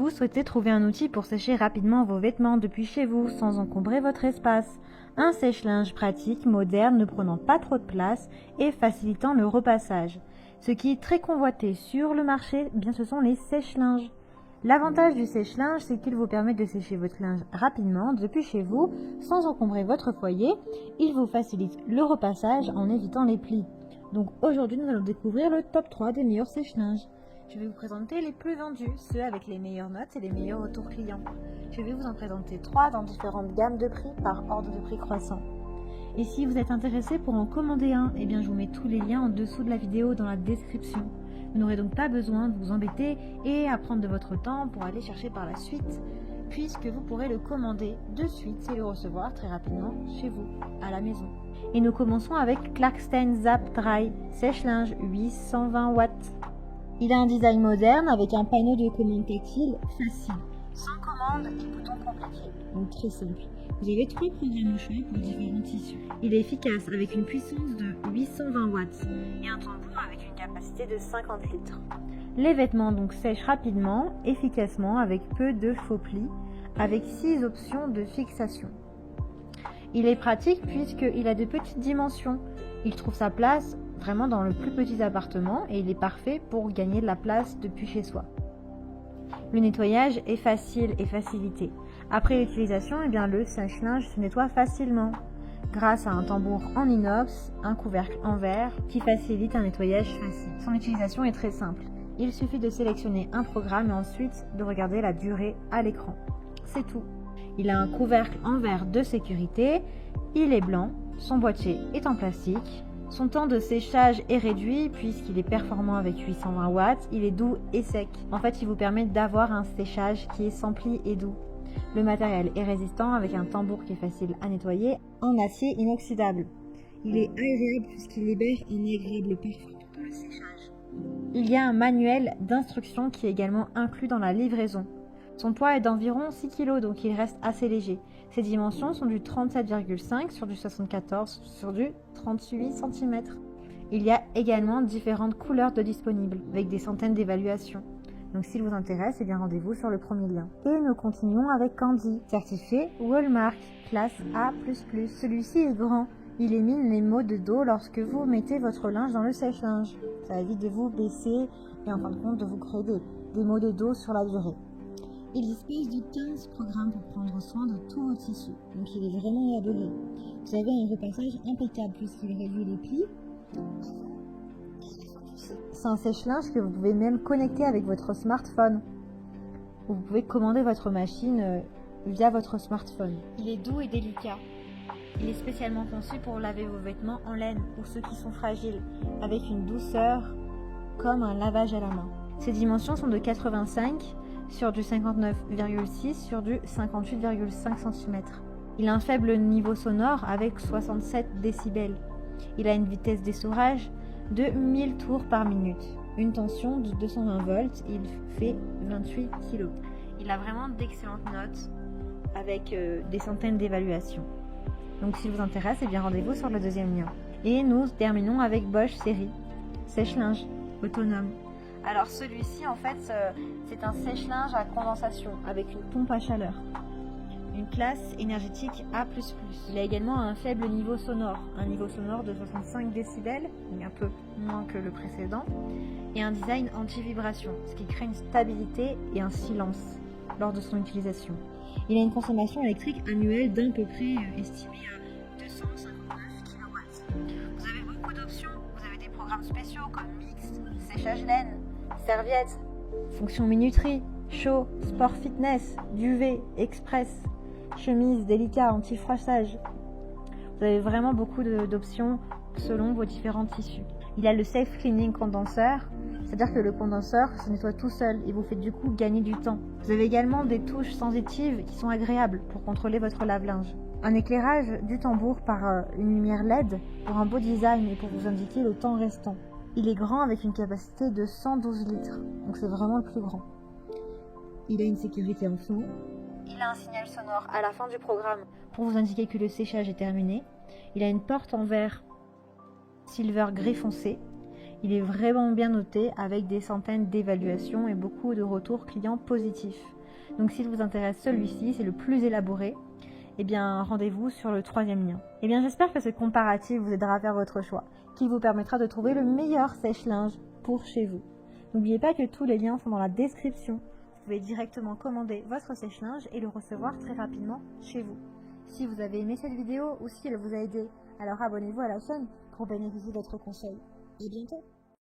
Vous souhaitez trouver un outil pour sécher rapidement vos vêtements depuis chez vous sans encombrer votre espace. Un sèche-linge pratique, moderne, ne prenant pas trop de place et facilitant le repassage. Ce qui est très convoité sur le marché, bien ce sont les sèche-linges. L'avantage du sèche-linge, c'est qu'il vous permet de sécher votre linge rapidement depuis chez vous sans encombrer votre foyer. Il vous facilite le repassage en évitant les plis. Donc aujourd'hui, nous allons découvrir le top 3 des meilleurs sèche-linges. Je vais vous présenter les plus vendus, ceux avec les meilleures notes et les meilleurs retours clients. Je vais vous en présenter 3 dans différentes gammes de prix par ordre de prix croissant. Et si vous êtes intéressé pour en commander un, eh bien je vous mets tous les liens en dessous de la vidéo dans la description. Vous n'aurez donc pas besoin de vous embêter et à prendre de votre temps pour aller chercher par la suite, puisque vous pourrez le commander de suite et le recevoir très rapidement chez vous, à la maison. Et nous commençons avec Clarksten Zap Dry Sèche-linge 820 watts. Il a un design moderne avec un panneau de commande tactile facile, sans commande et boutons compliqués, donc très simple. Vous avez 3 programmes au choix pour différents tissus. Il est efficace avec une puissance de 820 watts et un tambour avec une capacité de 50 litres. Les vêtements donc sèchent rapidement, efficacement avec peu de faux plis, avec 6 options de fixation. Il est pratique puisqu'il a de petites dimensions. Il trouve sa place vraiment dans le plus petit appartement et il est parfait pour gagner de la place depuis chez soi. Le nettoyage est facile et facilité. Après l'utilisation, eh bien, le sèche-linge se nettoie facilement grâce à un tambour en inox, un couvercle en verre qui facilite un nettoyage facile. Son utilisation est très simple. Il suffit de sélectionner un programme et ensuite de regarder la durée à l'écran. C'est tout. Il a un couvercle en verre de sécurité, il est blanc, son boîtier est en plastique. Son temps de séchage est réduit puisqu'il est performant avec 820 watts, il est doux et sec. En fait, il vous permet d'avoir un séchage qui est sans plis et doux. Le matériel est résistant avec un tambour qui est facile à nettoyer en acier inoxydable. Il est agréable puisqu'il libère un agréable parfum pour le séchage. Il y a un manuel d'instruction qui est également inclus dans la livraison. Son poids est d'environ 6 kg, donc il reste assez léger. Ses dimensions sont du 37,5 sur du 74 sur du 38 cm. Il y a également différentes couleurs de disponibles, avec des centaines d'évaluations. Donc s'il vous intéresse, eh bien rendez-vous sur le premier lien. Et nous continuons avec Candy, certifié Walmart, classe A++. Celui-ci est grand. Il élimine les maux de dos lorsque vous mettez votre linge dans le sèche-linge. Ça évite de vous baisser et en fin de compte de vous créer des maux de dos sur la durée. Il dispose de 15 programmes pour prendre soin de tous vos tissus, donc il est vraiment élaboré. Vous avez un repassage impeccable puisqu'il réduit les plis. C'est un sèche-linge que vous pouvez même connecter avec votre smartphone. Vous pouvez commander votre machine via votre smartphone. Il est doux et délicat. Il est spécialement conçu pour laver vos vêtements en laine ou ceux qui sont fragiles, avec une douceur comme un lavage à la main. Ses dimensions sont de 85 sur du 59,6 sur du 58,5 cm. Il a un faible niveau sonore avec 67 décibels. Il a une vitesse d'essorage de 1000 tours par minute, une tension de 220 volts, il fait 28 kg. Il a vraiment d'excellentes notes avec des centaines d'évaluations. Donc s'il vous intéresse, eh bien rendez-vous sur le deuxième lien. Et nous terminons avec Bosch série sèche-linge autonome. Alors celui-ci en fait c'est un sèche-linge à condensation avec une pompe à chaleur. Une classe énergétique A++. Il a également un faible niveau sonore, un niveau sonore de 65 décibels, donc un peu moins que le précédent, et un design anti-vibration, ce qui crée une stabilité et un silence lors de son utilisation. Il a une consommation électrique annuelle d'à peu près estimée à 259 kW. Vous avez beaucoup d'options, vous avez des programmes spéciaux comme mixte, séchage laine, serviette, fonction minuterie, chaud, sport fitness, duvet, express, chemise délicat, anti-froissage. Vous avez vraiment beaucoup d'options selon vos différents tissus. Il a le Safe Cleaning Condenseur, c'est-à-dire que le condenseur se nettoie tout seul et vous fait du coup gagner du temps. Vous avez également des touches sensitives qui sont agréables pour contrôler votre lave-linge. Un éclairage du tambour par une lumière LED pour un beau design et pour vous indiquer le temps restant. Il est grand avec une capacité de 112 litres, donc c'est vraiment le plus grand. Il a une sécurité enfant. Il a un signal sonore à la fin du programme pour vous indiquer que le séchage est terminé. Il a une porte en verre silver gris foncé. Il est vraiment bien noté avec des centaines d'évaluations et beaucoup de retours clients positifs. Donc s'il vous intéresse celui-ci, c'est le plus élaboré, eh bien rendez-vous sur le 3e lien. Eh bien j'espère que ce comparatif vous aidera à faire votre choix, qui vous permettra de trouver le meilleur sèche-linge pour chez vous. N'oubliez pas que tous les liens sont dans la description. Vous pouvez directement commander votre sèche-linge et le recevoir très rapidement chez vous. Si vous avez aimé cette vidéo ou si elle vous a aidé, alors abonnez-vous à la chaîne pour bénéficier d'autres conseils. À bientôt!